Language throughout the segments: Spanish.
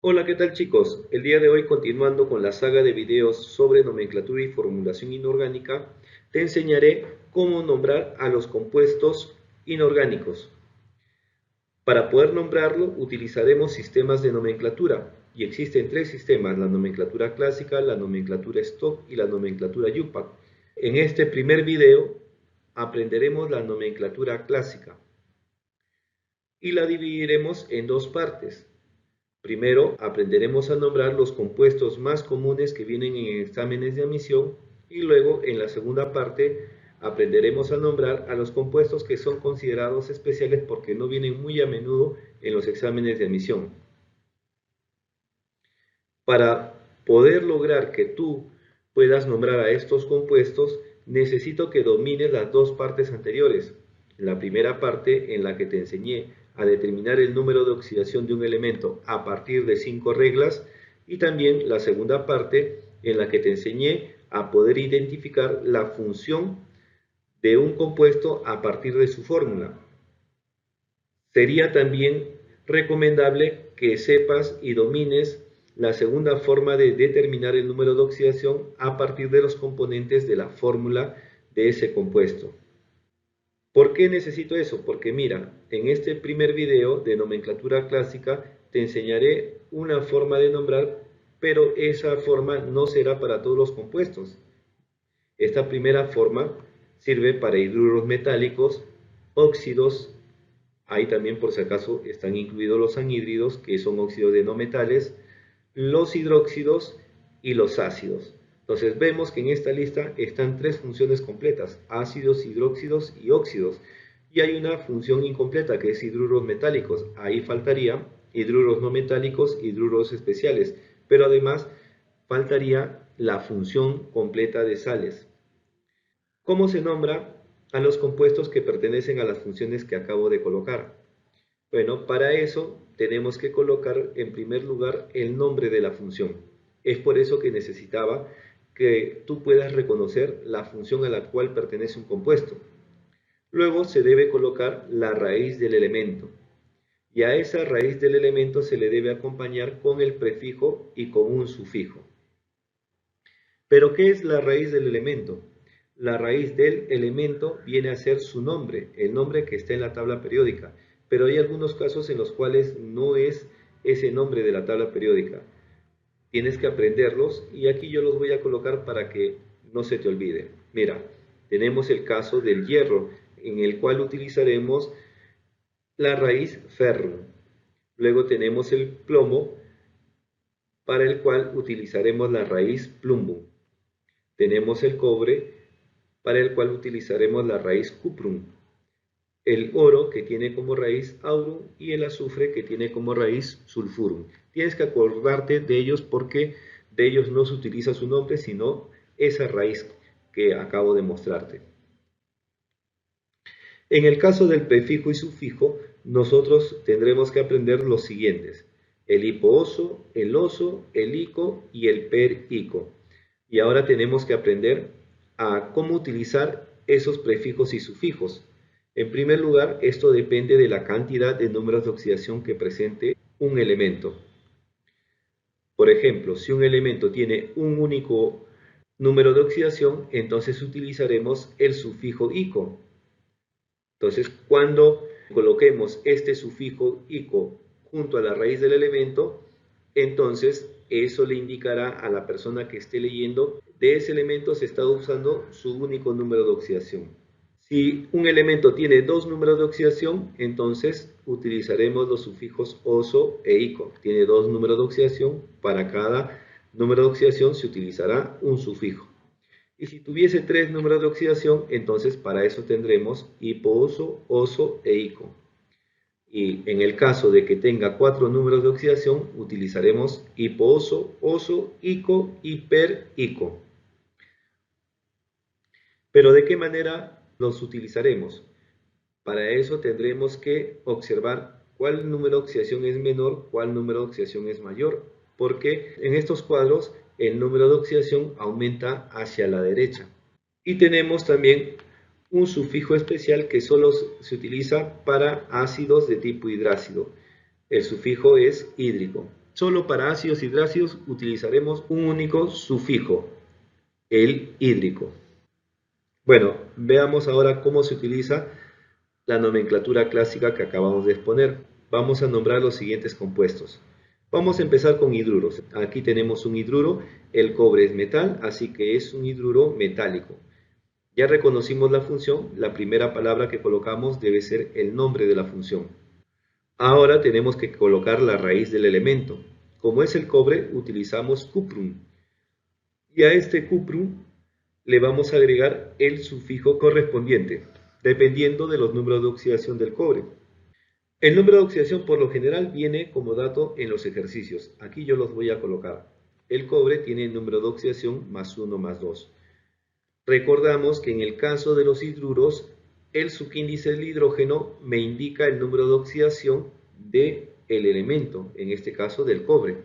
Hola, ¿qué tal chicos? El día de hoy, continuando con la saga de videos sobre nomenclatura y formulación inorgánica, te enseñaré cómo nombrar a los compuestos inorgánicos. Para poder nombrarlo, utilizaremos sistemas de nomenclatura, y existen tres sistemas: la nomenclatura clásica, la nomenclatura Stock y la nomenclatura UPAC. En este primer video aprenderemos la nomenclatura clásica y la dividiremos en dos partes. Primero, aprenderemos a nombrar los compuestos más comunes que vienen en exámenes de admisión, y luego, en la segunda parte, aprenderemos a nombrar a los compuestos que son considerados especiales porque no vienen muy a menudo en los exámenes de admisión. Para poder lograr que tú puedas nombrar a estos compuestos, necesito que domines las dos partes anteriores. La primera parte, en la que te enseñé a determinar el número de oxidación de un elemento a partir de 5 reglas, y también la segunda parte, en la que te enseñé a poder identificar la función de un compuesto a partir de su fórmula. Sería también recomendable que sepas y domines la segunda forma de determinar el número de oxidación a partir de los componentes de la fórmula de ese compuesto. ¿Por qué necesito eso? Porque mira, en este primer video de nomenclatura clásica te enseñaré una forma de nombrar, pero esa forma no será para todos los compuestos. Esta primera forma sirve para hidruros metálicos, óxidos. Ahí también, por si acaso, están incluidos los anhídridos, que son óxidos de no metales, los hidróxidos y los ácidos. Entonces vemos que en esta lista están tres funciones completas: ácidos, hidróxidos y óxidos. Y hay una función incompleta, que es hidruros metálicos. Ahí faltaría hidruros no metálicos, hidruros especiales. Pero además faltaría la función completa de sales. ¿Cómo se nombra a los compuestos que pertenecen a las funciones que acabo de colocar? Bueno, para eso tenemos que colocar en primer lugar el nombre de la función. Es por eso que necesitaba que tú puedas reconocer la función a la cual pertenece un compuesto. Luego se debe colocar la raíz del elemento, y a esa raíz del elemento se le debe acompañar con el prefijo y con un sufijo. ¿Pero qué es la raíz del elemento? La raíz del elemento viene a ser su nombre, el nombre que está en la tabla periódica, pero hay algunos casos en los cuales no es ese nombre de la tabla periódica. Tienes que aprenderlos, y aquí yo los voy a colocar para que no se te olvide. Mira, tenemos el caso del hierro, en el cual utilizaremos la raíz ferrum. Luego tenemos el plomo, para el cual utilizaremos la raíz plumbum. Tenemos el cobre, para el cual utilizaremos la raíz cuprum, el oro, que tiene como raíz aurum, y el azufre, que tiene como raíz sulfurum. Tienes que acordarte de ellos porque de ellos no se utiliza su nombre, sino esa raíz que acabo de mostrarte. En el caso del prefijo y sufijo, nosotros tendremos que aprender los siguientes: el hipooso, el oso, el ico y el perico. Y ahora tenemos que aprender a cómo utilizar esos prefijos y sufijos. En primer lugar, esto depende de la cantidad de números de oxidación que presente un elemento. Por ejemplo, si un elemento tiene un único número de oxidación, entonces utilizaremos el sufijo ico. Entonces, cuando coloquemos este sufijo ico junto a la raíz del elemento, entonces eso le indicará a la persona que esté leyendo: de ese elemento se está usando su único número de oxidación. Si un elemento tiene dos números de oxidación, entonces utilizaremos los sufijos oso e ico. Tiene dos números de oxidación, para cada número de oxidación se utilizará un sufijo. Y si tuviese tres números de oxidación, entonces para eso tendremos hipooso, oso e ico. Y en el caso de que tenga cuatro números de oxidación, utilizaremos hipooso, oso, ico y perico. Pero ¿de qué manera los utilizaremos? Para eso tendremos que observar cuál número de oxidación es menor, cuál número de oxidación es mayor, porque en estos cuadros el número de oxidación aumenta hacia la derecha. Y tenemos también un sufijo especial que solo se utiliza para ácidos de tipo hidrácido. El sufijo es hídrico. Solo para ácidos hidrácidos utilizaremos un único sufijo, el hídrico. Bueno, veamos ahora cómo se utiliza la nomenclatura clásica que acabamos de exponer. Vamos a nombrar los siguientes compuestos. Vamos a empezar con hidruros. Aquí tenemos un hidruro, el cobre es metal, así que es un hidruro metálico. Ya reconocimos la función, la primera palabra que colocamos debe ser el nombre de la función. Ahora tenemos que colocar la raíz del elemento. Como es el cobre, utilizamos cuprum. Y a este cuprum le vamos a agregar el sufijo correspondiente, dependiendo de los números de oxidación del cobre. El número de oxidación por lo general viene como dato en los ejercicios. Aquí yo los voy a colocar. El cobre tiene el número de oxidación más 1 más 2. Recordamos que en el caso de los hidruros, el subíndice del hidrógeno me indica el número de oxidación del elemento, en este caso del cobre.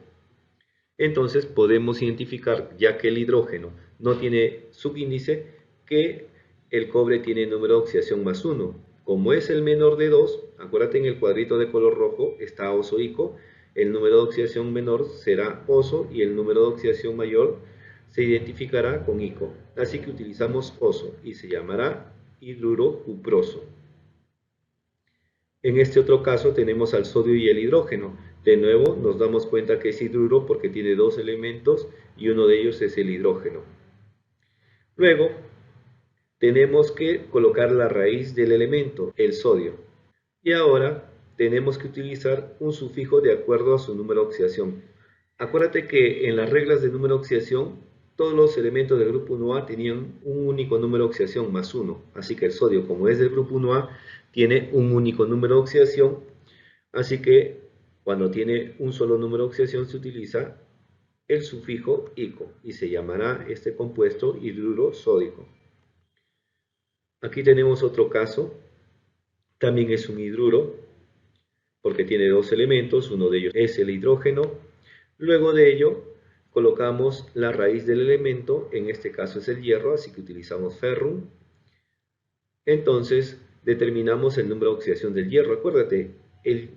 Entonces podemos identificar, ya que el hidrógeno no tiene subíndice, que el cobre tiene número de oxidación más 1. Como es el menor de 2, acuérdate en el cuadrito de color rojo está oso-ico, el número de oxidación menor será oso y el número de oxidación mayor se identificará con ico. Así que utilizamos oso y se llamará hidruro cuproso. En este otro caso tenemos al sodio y el hidrógeno. De nuevo nos damos cuenta que es hidruro porque tiene dos elementos y uno de ellos es el hidrógeno. Luego tenemos que colocar la raíz del elemento, el sodio. Y ahora tenemos que utilizar un sufijo de acuerdo a su número de oxidación. Acuérdate que en las reglas de número de oxidación todos los elementos del grupo 1A tenían un único número de oxidación más 1. Así que el sodio, como es del grupo 1A, tiene un único número de oxidación. Así que cuando tiene un solo número de oxidación se utiliza el sufijo ico y se llamará este compuesto hidruro sódico. Aquí tenemos otro caso. También es un hidruro porque tiene dos elementos. Uno de ellos es el hidrógeno. Luego de ello colocamos la raíz del elemento, en este caso es el hierro, así que utilizamos ferrum. Entonces determinamos el número de oxidación del hierro. Acuérdate, el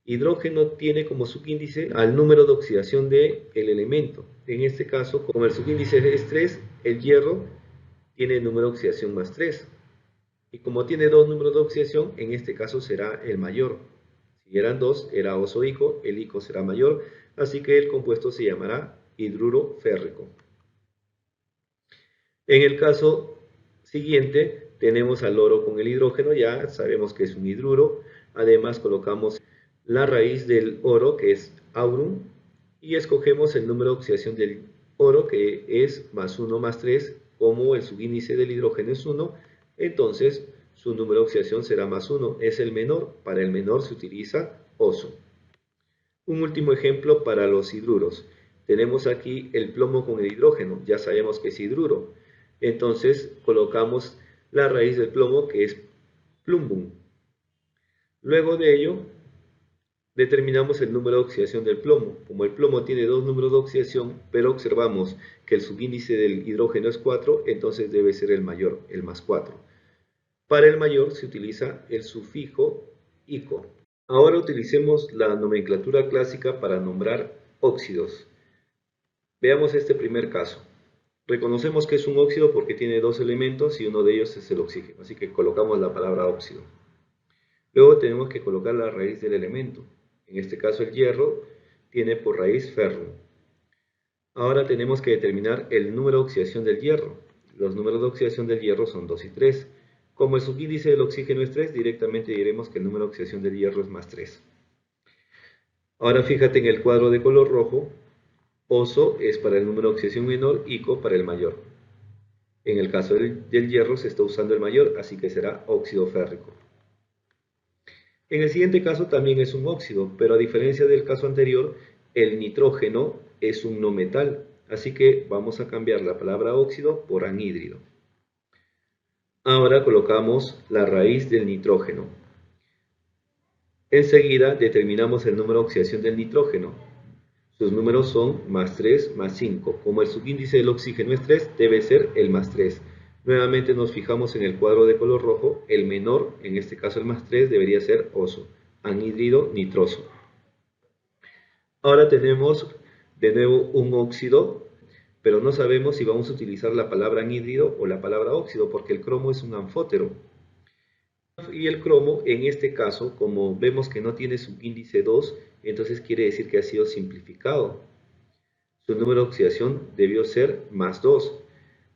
hidrógeno tiene como subíndice al número de oxidación del elemento. En este caso, como el subíndice es 3, el hierro tiene el número de oxidación más 3. Y como tiene dos números de oxidación, en este caso será el mayor. Si eran dos, era oso-ico, el ico será mayor, así que el compuesto se llamará hidruro férrico. En el caso siguiente tenemos al oro con el hidrógeno, ya sabemos que es un hidruro. Además colocamos la raíz del oro, que es aurum, y escogemos el número de oxidación del oro, que es más 1 más 3. Como el subíndice del hidrógeno es 1, entonces su número de oxidación será más 1, es el menor. Para el menor se utiliza oso. Un último ejemplo para los hidruros. Tenemos aquí el plomo con el hidrógeno, ya sabemos que es hidruro. Entonces colocamos la raíz del plomo, que es plumbum. Luego de ello determinamos el número de oxidación del plomo. Como el plomo tiene dos números de oxidación, pero observamos que el subíndice del hidrógeno es 4, entonces debe ser el mayor, el más 4. Para el mayor se utiliza el sufijo ico. Ahora utilicemos la nomenclatura clásica para nombrar óxidos. Veamos este primer caso. Reconocemos que es un óxido porque tiene dos elementos y uno de ellos es el oxígeno, así que colocamos la palabra óxido. Luego tenemos que colocar la raíz del elemento. En este caso el hierro tiene por raíz ferrum. Ahora tenemos que determinar el número de oxidación del hierro. Los números de oxidación del hierro son 2 y 3. Como el subíndice del oxígeno es 3, directamente diremos que el número de oxidación del hierro es más 3. Ahora fíjate en el cuadro de color rojo, oso es para el número de oxidación menor, ico para el mayor. En el caso del hierro se está usando el mayor, así que será óxido férrico. En el siguiente caso también es un óxido, pero a diferencia del caso anterior, el nitrógeno es un no metal, así que vamos a cambiar la palabra óxido por anhídrido. Ahora colocamos la raíz del nitrógeno. Enseguida determinamos el número de oxidación del nitrógeno. Sus números son más 3 más 5. Como el subíndice del oxígeno es 3, debe ser el más 3. Nuevamente nos fijamos en el cuadro de color rojo. El menor, en este caso el más 3, debería ser oso. Anhídrido nitroso. Ahora tenemos de nuevo un óxido, pero no sabemos si vamos a utilizar la palabra anhídrido o la palabra óxido, porque el cromo es un anfótero. Y el cromo, en este caso, como vemos que no tiene subíndice 2, entonces quiere decir que ha sido simplificado. Su número de oxidación debió ser más 2.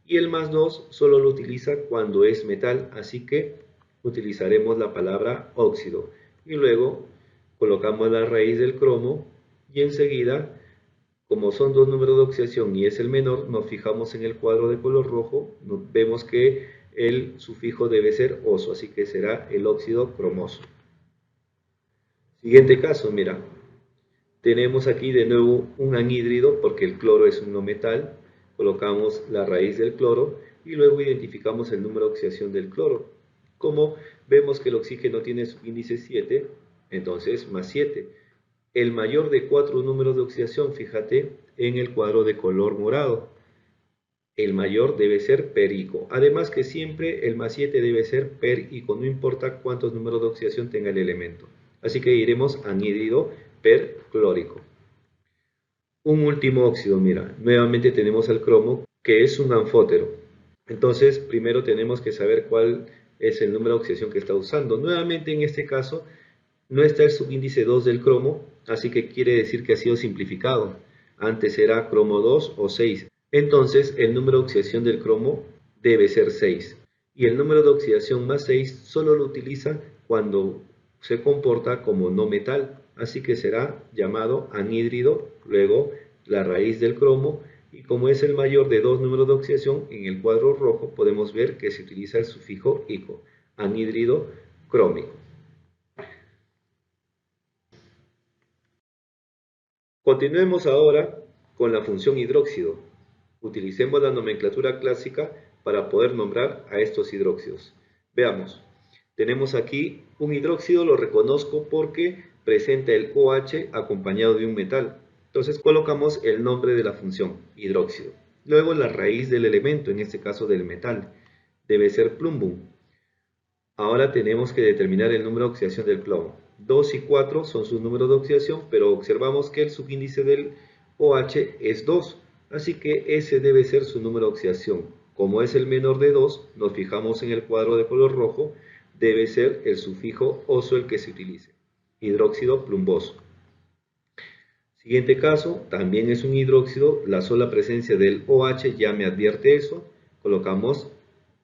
Y el más 2 solo lo utiliza cuando es metal, así que utilizaremos la palabra óxido. Y luego colocamos la raíz del cromo y enseguida, como son dos números de oxidación y es el menor, nos fijamos en el cuadro de color rojo, vemos que el sufijo debe ser oso, así que será el óxido cromoso. Siguiente caso, mira, tenemos aquí de nuevo un anhídrido porque el cloro es un no metal, colocamos la raíz del cloro y luego identificamos el número de oxidación del cloro. Como vemos que el oxígeno tiene subíndice 7, entonces más 7. El mayor de 4 números de oxidación, fíjate en el cuadro de color morado. El mayor debe ser per ico. Además que siempre el más 7 debe ser per ico, no importa cuántos números de oxidación tenga el elemento. Así que iremos anhídrido perclórico. Un último óxido, mira, nuevamente tenemos el cromo, que es un anfótero. Entonces, primero tenemos que saber cuál es el número de oxidación que está usando. Nuevamente, en este caso, no está el subíndice 2 del cromo, así que quiere decir que ha sido simplificado. Antes era cromo 2 o 6. Entonces, el número de oxidación del cromo debe ser 6. Y el número de oxidación más 6 solo lo utiliza cuando se comporta como no metal. Así que será llamado anhídrido, luego la raíz del cromo, y como es el mayor de dos números de oxidación, en el cuadro rojo podemos ver que se utiliza el sufijo ico, anhídrido crómico. Continuemos ahora con la función hidróxido. Utilicemos la nomenclatura clásica para poder nombrar a estos hidróxidos. Veamos, tenemos aquí un hidróxido, lo reconozco porque presenta el OH acompañado de un metal. Entonces colocamos el nombre de la función, hidróxido. Luego la raíz del elemento, en este caso del metal, debe ser plumbum. Ahora tenemos que determinar el número de oxidación del plomo. 2 y 4 son sus números de oxidación, pero observamos que el subíndice del OH es 2, así que ese debe ser su número de oxidación. Como es el menor de 2, nos fijamos en el cuadro de color rojo, debe ser el sufijo oso el que se utilice, hidróxido plumboso. Siguiente caso, también es un hidróxido, la sola presencia del OH ya me advierte eso, colocamos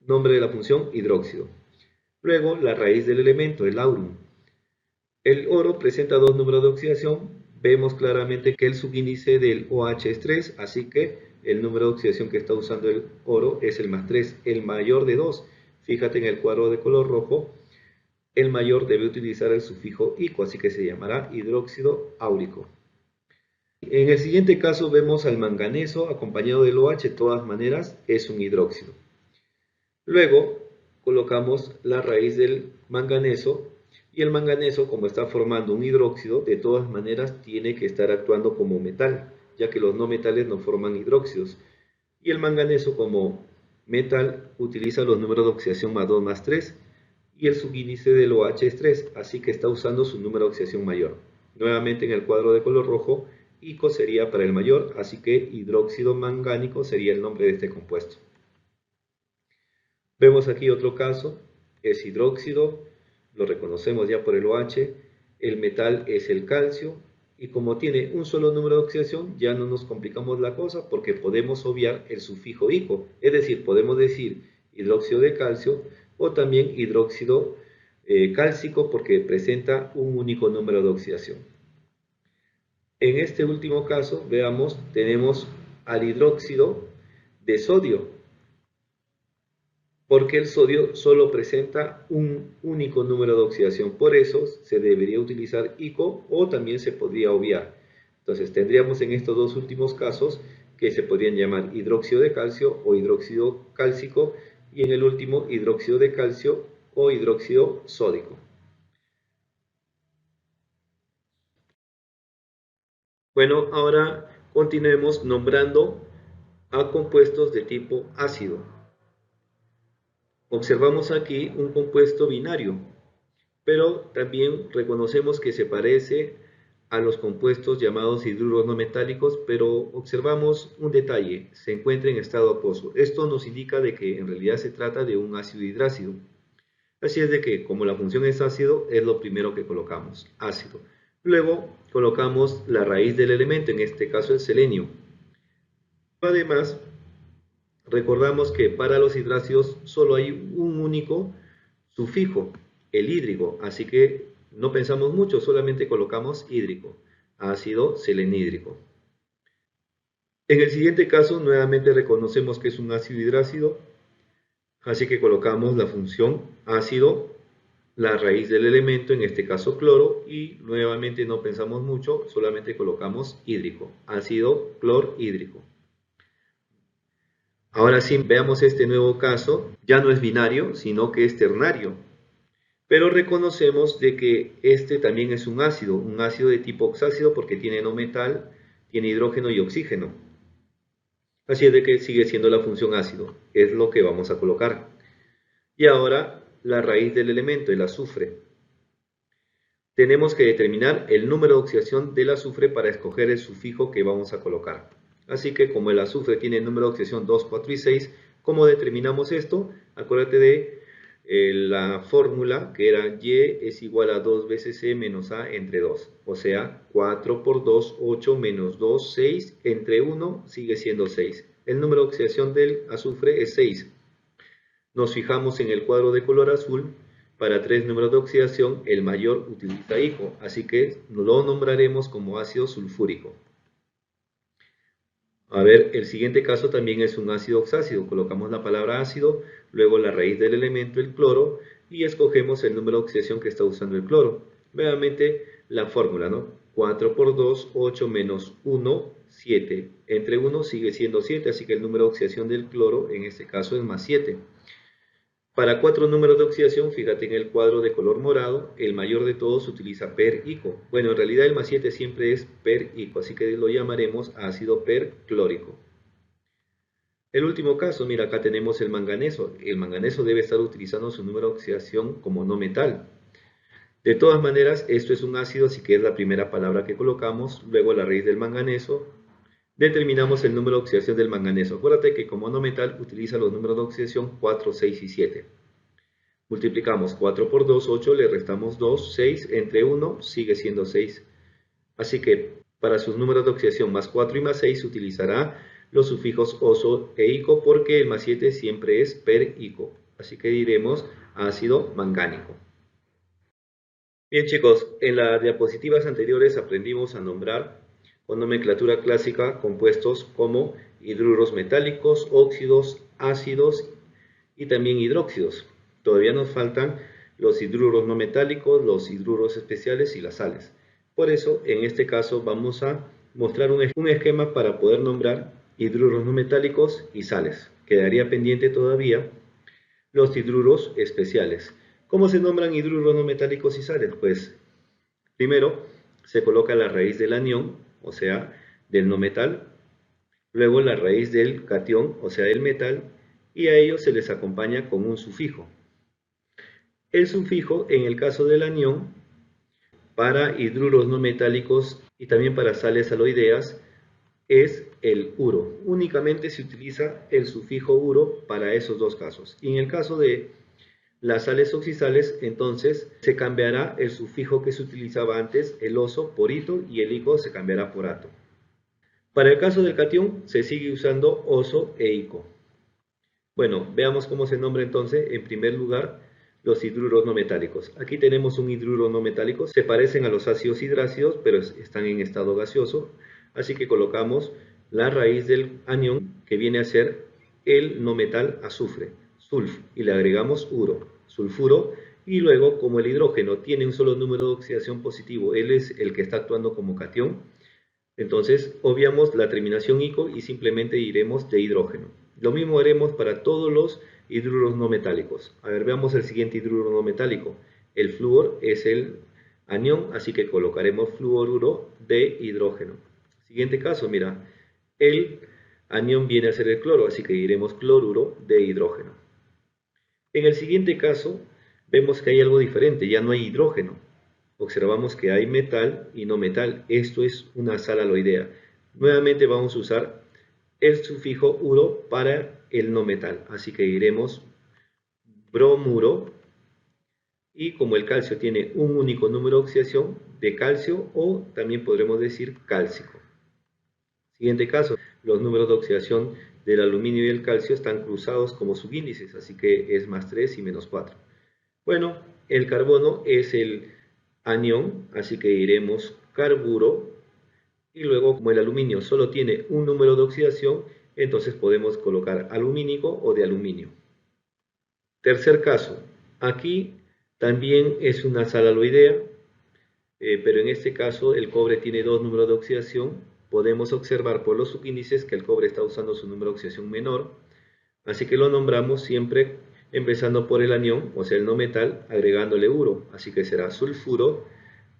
nombre de la función hidróxido. Luego, la raíz del elemento, el aurum. El oro presenta dos números de oxidación. Vemos claramente que el subíndice del OH es 3, así que el número de oxidación que está usando el oro es el más 3, el mayor de 2. Fíjate en el cuadro de color rojo, el mayor debe utilizar el sufijo ico, así que se llamará hidróxido áurico. En el siguiente caso vemos al manganeso acompañado del OH, de todas maneras es un hidróxido. Luego, colocamos la raíz del manganeso y el manganeso, como está formando un hidróxido, de todas maneras tiene que estar actuando como metal, ya que los no metales no forman hidróxidos. Y el manganeso como metal utiliza los números de oxidación más 2 más 3 y el subíndice del OH es 3, así que está usando su número de oxidación mayor. Nuevamente en el cuadro de color rojo, ico sería para el mayor, así que hidróxido mangánico sería el nombre de este compuesto. Vemos aquí otro caso, es hidróxido, lo reconocemos ya por el OH, el metal es el calcio, y como tiene un solo número de oxidación, ya no nos complicamos la cosa porque podemos obviar el sufijo ico, es decir, podemos decir hidróxido de calcio o también hidróxido cálcico porque presenta un único número de oxidación. En este último caso, veamos, tenemos al hidróxido de sodio, porque el sodio solo presenta un único número de oxidación, por eso se debería utilizar ico o también se podría obviar. Entonces tendríamos en estos dos últimos casos que se podrían llamar hidróxido de calcio o hidróxido cálcico y en el último hidróxido de calcio o hidróxido sódico. Bueno, ahora continuemos nombrando a compuestos de tipo ácido. Observamos aquí un compuesto binario, pero también reconocemos que se parece a los compuestos llamados hidruros no metálicos, pero observamos un detalle: se encuentra en estado acuoso. Esto nos indica de que en realidad se trata de un ácido hidrácido. Así es de que, como la función es ácido, es lo primero que colocamos, ácido. Luego colocamos la raíz del elemento, en este caso el selenio. Además, recordamos que para los hidrácidos solo hay un único sufijo, el hídrico, así que no pensamos mucho, solamente colocamos hídrico, ácido selenídrico. En el siguiente caso, nuevamente reconocemos que es un ácido hidrácido, así que colocamos la función ácido, la raíz del elemento, en este caso cloro, y nuevamente no pensamos mucho, solamente colocamos hídrico, ácido clorhídrico. Ahora sí, veamos este nuevo caso, ya no es binario, sino que es ternario. Pero reconocemos de que este también es un ácido de tipo oxácido porque tiene no metal, tiene hidrógeno y oxígeno. Así es de que sigue siendo la función ácido, es lo que vamos a colocar. Y ahora la raíz del elemento, el azufre. Tenemos que determinar el número de oxidación del azufre para escoger el sufijo que vamos a colocar. Así que como el azufre tiene el número de oxidación 2, 4 y 6, ¿cómo determinamos esto? Acuérdate de la fórmula que era Y es igual a 2 veces C menos A entre 2. O sea, 4 por 2, 8 menos 2, 6, entre 1 sigue siendo 6. El número de oxidación del azufre es 6. Nos fijamos en el cuadro de color azul. Para 3 números de oxidación, el mayor utiliza ICO, así que lo nombraremos como ácido sulfúrico. A ver, el siguiente caso también es un ácido oxácido. Colocamos la palabra ácido, luego la raíz del elemento, el cloro, y escogemos el número de oxidación que está usando el cloro. Nuevamente la fórmula, ¿no? 4 por 2, 8 menos 1, 7. Entre 1 sigue siendo 7, así que el número de oxidación del cloro en este caso es más 7. Para 4 números de oxidación, fíjate en el cuadro de color morado, el mayor de todos utiliza PER-ICO. Bueno, en realidad el más 7 siempre es PER-ICO, así que lo llamaremos ácido perclórico. El último caso, mira, acá tenemos el manganeso. El manganeso debe estar utilizando su número de oxidación como no metal. De todas maneras, esto es un ácido, así que es la primera palabra que colocamos. Luego la raíz del manganeso. Determinamos el número de oxidación del manganeso. Acuérdate que como no metal utiliza los números de oxidación 4, 6 y 7. Multiplicamos 4 por 2, 8, le restamos 2, 6, entre 1 sigue siendo 6. Así que para sus números de oxidación más 4 y más 6 utilizará los sufijos oso e ico porque el más 7 siempre es per-ico. Así que diremos ácido mangánico. Bien chicos, en las diapositivas anteriores aprendimos a nombrar con nomenclatura clásica compuestos como hidruros metálicos, óxidos, ácidos y también hidróxidos. Todavía nos faltan los hidruros no metálicos, los hidruros especiales y las sales. Por eso, en este caso vamos a mostrar un esquema para poder nombrar hidruros no metálicos y sales. Quedaría pendiente todavía los hidruros especiales. ¿Cómo se nombran hidruros no metálicos y sales? Pues primero se coloca la raíz del anión, o sea, del no metal, luego la raíz del catión, o sea, del metal, y a ellos se les acompaña con un sufijo. El sufijo, en el caso del anión, para hidruros no metálicos y también para sales aloideas, es el uro. Únicamente se utiliza el sufijo uro para esos dos casos. Y en el caso de las sales oxidales, entonces se cambiará el sufijo que se utilizaba antes, el oso, por ito, y el ico se cambiará por ato. Para el caso del catión, se sigue usando oso e ico. Bueno, veamos cómo se nombra entonces, en primer lugar, los hidruros no metálicos. Aquí tenemos un hidruro no metálico, se parecen a los ácidos hidrácidos, pero están en estado gaseoso, así que colocamos la raíz del anión, que viene a ser el no metal azufre, sulf, y le agregamos uro, sulfuro, y luego, como el hidrógeno tiene un solo número de oxidación positivo, él es el que está actuando como catión, entonces obviamos la terminación ico y simplemente iremos de hidrógeno. Lo mismo haremos para todos los hidruros no metálicos. A ver, veamos el siguiente hidruro no metálico. El flúor es el anión, así que colocaremos fluoruro de hidrógeno. Siguiente caso, mira, el anión viene a ser el cloro, así que diremos cloruro de hidrógeno. En el siguiente caso, vemos que hay algo diferente, ya no hay hidrógeno. observamos que hay metal y no metal. Esto es una sal aloidea. Nuevamente vamos a usar el sufijo uro para el no metal. Así que diremos bromuro. Y como el calcio tiene un único número de oxidación, de calcio, o también podremos decir cálcico. Siguiente caso, los números de oxidación del aluminio y el calcio están cruzados como subíndices, así que es más 3 y menos 4. Bueno, el carbono es el anión, así que diremos carburo. Y luego, como el aluminio solo tiene un número de oxidación, entonces podemos colocar alumínico o de aluminio. Tercer caso, aquí también es una sal aloidea, pero en este caso el cobre tiene dos números de oxidación. Podemos observar por los subíndices que el cobre está usando su número de oxidación menor, así que lo nombramos siempre empezando por el anión, o sea el no metal, agregándole uro, así que será sulfuro,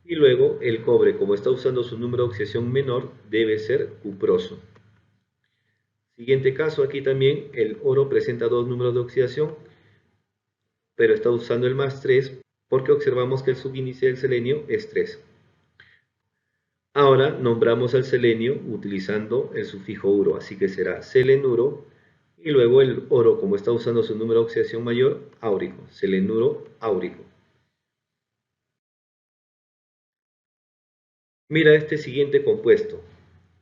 y luego el cobre, como está usando su número de oxidación menor, debe ser cuproso. Siguiente caso, aquí también el oro presenta dos números de oxidación, pero está usando el más 3 porque observamos que el subíndice del selenio es 3. Ahora nombramos al selenio utilizando el sufijo uro, así que será selenuro, y luego el oro, como está usando su número de oxidación mayor, áurico, selenuro áurico. Mira este siguiente compuesto,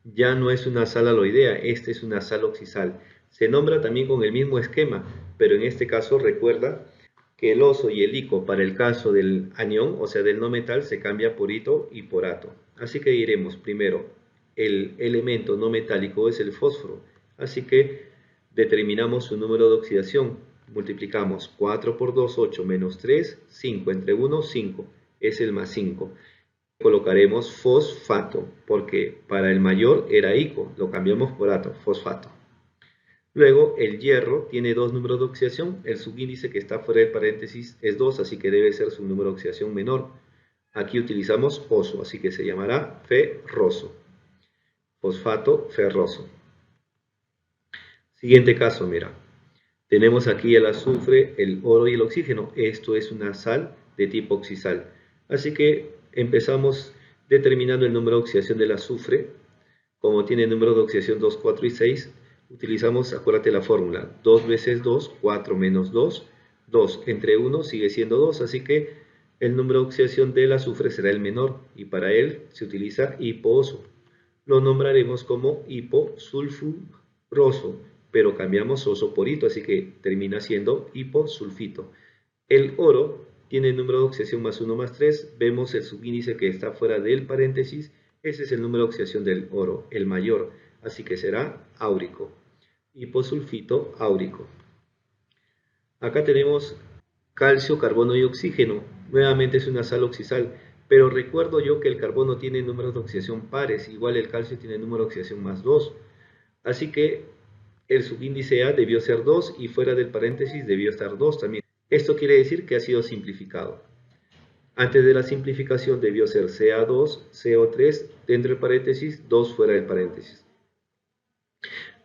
ya no es una sal aloidea, este es una sal oxisal. Se nombra también con el mismo esquema, pero en este caso recuerda que el oso y el ico para el caso del anión, o sea del no metal, se cambia por ito y por ato. Así que diremos primero, el elemento no metálico es el fósforo, así que determinamos su número de oxidación. Multiplicamos 4 por 2, 8, menos 3, 5, entre 1, 5, es el más 5. Colocaremos fosfato, porque para el mayor era ico, lo cambiamos por ato, fosfato. Luego, el hierro tiene dos números de oxidación, el subíndice que está fuera del paréntesis es 2, así que debe ser su número de oxidación menor. Aquí utilizamos oso, así que se llamará ferroso. Fosfato ferroso. Siguiente caso, mira. Tenemos aquí el azufre, el oro y el oxígeno. Esto es una sal de tipo oxisal. Así que empezamos determinando el número de oxidación del azufre. Como tiene número de oxidación 2, 4 y 6, utilizamos, acuérdate la fórmula, 2 veces 2, 4 menos 2, 2 entre 1 sigue siendo 2, así que el número de oxidación del azufre será el menor y para él se utiliza hipooso. Lo nombraremos como hiposulfuroso, pero cambiamos oso por hito, así que termina siendo hiposulfito. El oro tiene el número de oxidación más 1 más 3, vemos el subíndice que está fuera del paréntesis, ese es el número de oxidación del oro, el mayor, así que será áurico, hiposulfito áurico. Acá tenemos calcio, carbono y oxígeno, nuevamente es una sal oxisal, pero recuerdo yo que el carbono tiene números de oxidación pares, igual el calcio tiene número de oxidación más 2, así que el subíndice A debió ser 2 y fuera del paréntesis debió estar 2 también. Esto quiere decir que ha sido simplificado. Antes de la simplificación debió ser Ca2, CO3 dentro del paréntesis, 2 fuera del paréntesis.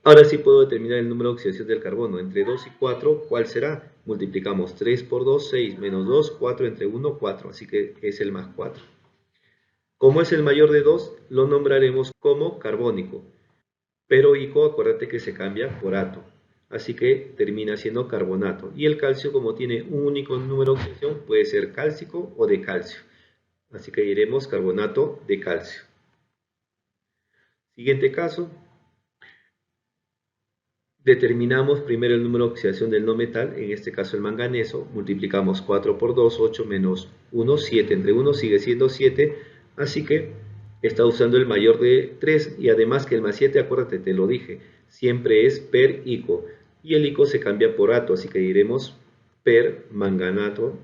Ahora sí puedo determinar el número de oxidación del carbono. Entre 2 y 4, ¿cuál será? Multiplicamos 3 por 2, 6, menos 2, 4 entre 1, 4. Así que es el más 4. Como es el mayor de 2, lo nombraremos como carbónico. Pero ico, acuérdate que se cambia por ato. Así que termina siendo carbonato. Y el calcio, como tiene un único número de oxidación, puede ser cálcico o de calcio. Así que diremos carbonato de calcio. Siguiente caso. Determinamos primero el número de oxidación del no metal, en este caso el manganeso. Multiplicamos 4 por 2, 8 menos 1, 7. Entre 1 sigue siendo 7. Así que está usando el mayor de 3. Y además que el más 7, acuérdate, te lo dije, siempre es per ico. Y el ico se cambia por ato, así que diremos permanganato.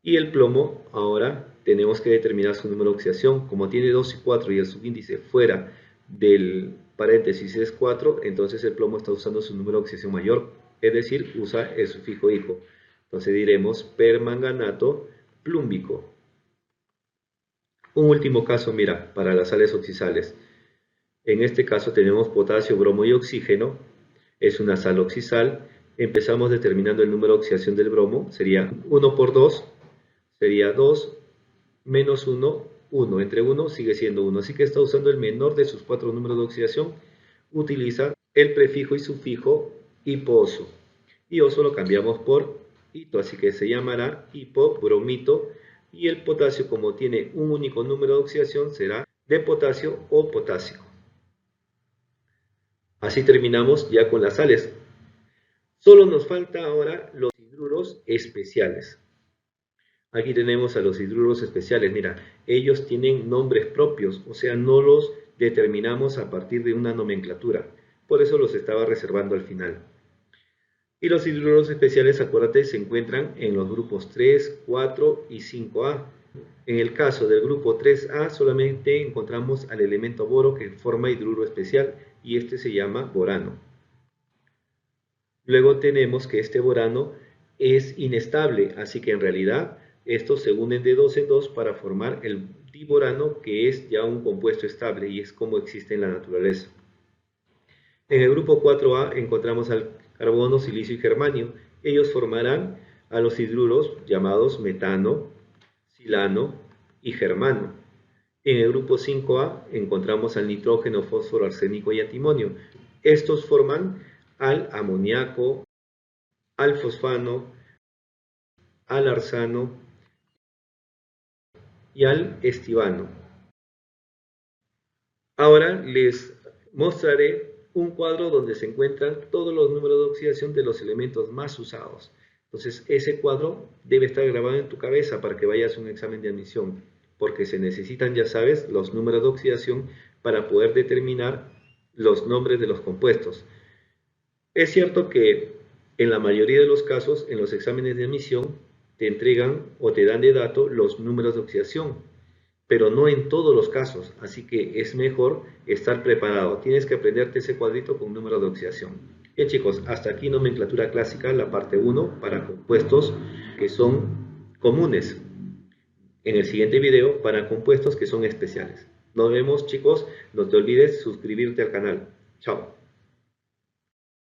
Y el plomo, ahora tenemos que determinar su número de oxidación. Como tiene 2 y 4 y el subíndice fuera del paréntesis es 4, entonces el plomo está usando su número de oxidación mayor, es decir, usa el sufijo ico. Entonces diremos permanganato plúmbico. Un último caso, mira, para las sales oxisales. En este caso tenemos potasio, bromo y oxígeno. Es una sal oxisal. Empezamos determinando el número de oxidación del bromo, sería 1 por 2, sería 2, menos 1, 1. Entre 1 sigue siendo 1, así que está usando el menor de sus 4 números de oxidación. Utiliza el prefijo y sufijo hiposo. Y oso lo cambiamos por hito, así que se llamará hipobromito. Y el potasio, como tiene un único número de oxidación, será de potasio o potásico. Así terminamos ya con las sales. Solo nos falta ahora los hidruros especiales. Aquí tenemos a los hidruros especiales. Mira, ellos tienen nombres propios, o sea, no los determinamos a partir de una nomenclatura. Por eso los estaba reservando al final. Y los hidruros especiales, acuérdate, se encuentran en los grupos 3, 4 y 5A. En el caso del grupo 3A solamente encontramos al elemento boro que forma hidruro especial y este se llama borano. Luego tenemos que este borano es inestable, así que en realidad estos se unen de 2 en 2 para formar el diborano, que es ya un compuesto estable y es como existe en la naturaleza. En el grupo 4A encontramos al carbono, silicio y germanio. Ellos formarán a los hidruros llamados metano, silano y germano. En el grupo 5A encontramos al nitrógeno, fósforo, arsénico y antimonio. Estos forman al amoníaco, al fosfano, al arsano y al estivano. Ahora les mostraré un cuadro donde se encuentran todos los números de oxidación de los elementos más usados. Entonces ese cuadro debe estar grabado en tu cabeza para que vayas a un examen de admisión, porque se necesitan, ya sabes, los números de oxidación para poder determinar los nombres de los compuestos. Es cierto que en la mayoría de los casos, en los exámenes de admisión, te entregan o te dan de dato los números de oxidación, pero no en todos los casos, así que es mejor estar preparado. Tienes que aprenderte ese cuadrito con número de oxidación. Bien chicos, hasta aquí nomenclatura clásica, la parte 1 para compuestos que son comunes. En el siguiente video para compuestos que son especiales. Nos vemos chicos, no te olvides suscribirte al canal. Chao.